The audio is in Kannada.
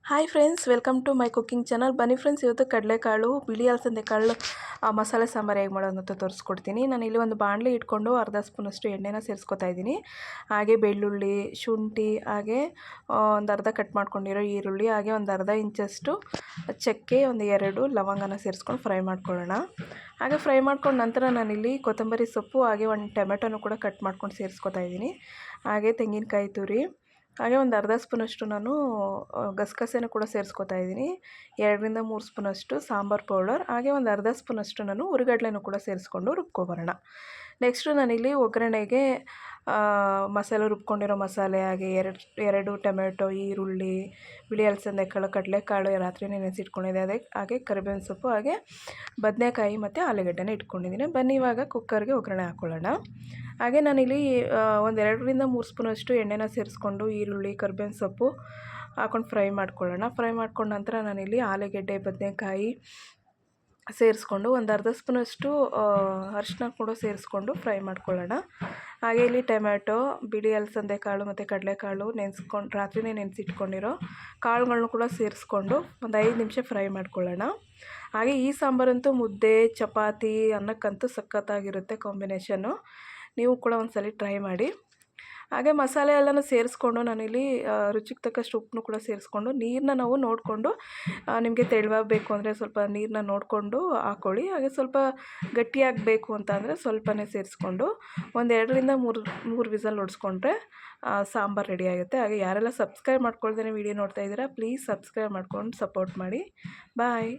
Hi friends, welcome to my cooking channel. ಬನ್ನಿ ಫ್ರೆಂಡ್ಸ್, ಇವತ್ತು ಕಡಲೆಕಾಳು ಬಿಳಿ ಅಲಸಂದೆ ಕಾಳು ಮಸಾಲೆ ಸಾಂಬಾರು ಹೇಗೆ ಮಾಡೋದು ಅಂತ ತೋರಿಸ್ಕೊಡ್ತೀನಿ. ನಾನು ಇಲ್ಲಿ ಒಂದು ಬಾಣಲೆ ಇಟ್ಕೊಂಡು ಅರ್ಧ ಸ್ಪೂನಷ್ಟು ಎಣ್ಣೆನ ಸೇರಿಸ್ಕೊತಾ ಇದ್ದೀನಿ. ಹಾಗೆ ಬೆಳ್ಳುಳ್ಳಿ, ಶುಂಠಿ, ಹಾಗೆ ಒಂದು ಅರ್ಧ ಕಟ್ ಮಾಡ್ಕೊಂಡಿರೋ ಈರುಳ್ಳಿ, ಹಾಗೆ ಒಂದು ಅರ್ಧ ಇಂಚಷ್ಟು ಚಕ್ಕೆ, ಒಂದು 2 ಲವಂಗನ ಸೇರಿಸ್ಕೊಂಡು ಫ್ರೈ ಮಾಡ್ಕೊಳ್ಳೋಣ. ಹಾಗೆ ಫ್ರೈ ಮಾಡ್ಕೊಂಡು ನಂತರ ನಾನಿಲ್ಲಿ ಕೊತ್ತಂಬರಿ ಸೊಪ್ಪು ಹಾಗೆ ಒಂದು ಟೊಮೆಟೊನು ಕೂಡ ಕಟ್ ಮಾಡ್ಕೊಂಡು ಸೇರಿಸ್ಕೊತಾ ಇದ್ದೀನಿ. ಹಾಗೆ ತೆಂಗಿನಕಾಯಿ ತುರಿ, ಹಾಗೆ ಒಂದು ಅರ್ಧ ಸ್ಪೂನಷ್ಟು ನಾನು ಗಸಗಸೆನೂ ಕೂಡ ಸೇರಿಸ್ಕೊತಾ ಇದ್ದೀನಿ. 2ರಿಂದ 3 ಸ್ಪೂನಷ್ಟು ಸಾಂಬಾರು ಪೌಡರ್, ಹಾಗೆ ಒಂದು ಅರ್ಧ ಸ್ಪೂನಷ್ಟು ನಾನು ಹುರಿಗಡಲೆನೂ ಕೂಡ ಸೇರಿಸ್ಕೊಂಡು ರುಬ್ಕೊಬರೋಣ. ನೆಕ್ಸ್ಟು ನಾನಿಲ್ಲಿ ಒಗ್ಗರಣೆಗೆ ಮಸಾಲೆ ರುಬ್ಕೊಂಡಿರೋ ಮಸಾಲೆ, ಹಾಗೆ 2 ಟೊಮೆಟೊ, ಈರುಳ್ಳಿ, ಬಿಳಿ ಅಲಸಂದೆ ಕಾಳು, ಕಡಲೆಕಾಳು ರಾತ್ರಿನೇ ನೆನೆಸಿಟ್ಕೊಂಡಿದ್ದೆ, ಹಾಗೆ ಕರಿಬೇವಿನ ಸೊಪ್ಪು, ಹಾಗೆ ಬದನೆಕಾಯಿ ಮತ್ತು ಆಲೂಗಡ್ಡೆನ ಇಟ್ಕೊಂಡಿದ್ದೀನಿ. ಬನ್ನಿ ಇವಾಗ ಕುಕ್ಕರ್ಗೆ ಒಗ್ಗರಣೆ ಹಾಕ್ಕೊಳ್ಳೋಣ. ಹಾಗೆ ನಾನಿಲ್ಲಿ ಒಂದು 2ರಿಂದ 3 ಸ್ಪೂನಷ್ಟು ಎಣ್ಣೆನ ಸೇರಿಸ್ಕೊಂಡು ಈರುಳ್ಳಿ, ಕರಿಬೇವಿನ ಸೊಪ್ಪು ಹಾಕ್ಕೊಂಡು ಫ್ರೈ ಮಾಡ್ಕೊಳ್ಳೋಣ. ಫ್ರೈ ಮಾಡ್ಕೊಂಡ ನಂತರ ನಾನಿಲ್ಲಿ ಆಲೂಗೆಡ್ಡೆ, ಬದನೆಕಾಯಿ ಸೇರಿಸ್ಕೊಂಡು ಒಂದು ಅರ್ಧ ಸ್ಪೂನಷ್ಟು ಅರಿಶಿನ ಕೂಡ ಸೇರಿಸ್ಕೊಂಡು ಫ್ರೈ ಮಾಡ್ಕೊಳ್ಳೋಣ. ಹಾಗೆ ಇಲ್ಲಿ ಟೊಮ್ಯಾಟೊ, ಬಿಳಿ ಅಲಸಂದೆ ಕಾಳು ಮತ್ತು ಕಡಲೆಕಾಳು ರಾತ್ರಿನೇ ನೆನೆಸಿಟ್ಕೊಂಡಿರೋ ಕಾಳುಗಳನ್ನೂ ಕೂಡ ಸೇರಿಸ್ಕೊಂಡು ಒಂದು 5 ನಿಮಿಷ ಫ್ರೈ ಮಾಡ್ಕೊಳ್ಳೋಣ. ಹಾಗೆ ಈ ಸಾಂಬಾರಂತೂ ಮುದ್ದೆ, ಚಪಾತಿ, ಅನ್ನಕ್ಕಂತೂ ಸಖತ್ತಾಗಿರುತ್ತೆ ಕಾಂಬಿನೇಷನ್ನು. ನೀವು ಕೂಡ ಒಂದ್ಸಲ ಟ್ರೈ ಮಾಡಿ. ಹಾಗೆ ಮಸಾಲೆ ಎಲ್ಲನೂ ಸೇರಿಸ್ಕೊಂಡು ನಾನಿಲ್ಲಿ ರುಚಿಗೆ ತಕ್ಕಷ್ಟು ಉಪ್ಪನ್ನು ಕೂಡ ಸೇರಿಸ್ಕೊಂಡು ನೀರನ್ನ ನಾವು ನೋಡಿಕೊಂಡು, ನಿಮಗೆ ತೆಳುವಾಗಬೇಕು ಅಂದರೆ ಸ್ವಲ್ಪ ನೀರನ್ನ ನೋಡಿಕೊಂಡು ಹಾಕ್ಕೊಳ್ಳಿ. ಹಾಗೆ ಸ್ವಲ್ಪ ಗಟ್ಟಿಯಾಗಬೇಕು ಅಂತ ಅಂದರೆ ಸ್ವಲ್ಪನೇ ಸೇರಿಸ್ಕೊಂಡು ಒಂದು 2ರಿಂದ 3 ವಿಸಲ್ ಹೊಡೆಸ್ಕೊಂಡ್ರೆ ಸಾಂಬಾರು ರೆಡಿ ಆಗುತ್ತೆ. ಹಾಗೆ ಯಾರೆಲ್ಲ ಸಬ್ಸ್ಕ್ರೈಬ್ ಮಾಡ್ಕೊಳ್ದೇ ವಿಡಿಯೋ ನೋಡ್ತಾ ಇದ್ದೀರಾ, ಪ್ಲೀಸ್ ಸಬ್ಸ್ಕ್ರೈಬ್ ಮಾಡ್ಕೊಂಡು ಸಪೋರ್ಟ್ ಮಾಡಿ. ಬಾಯ್.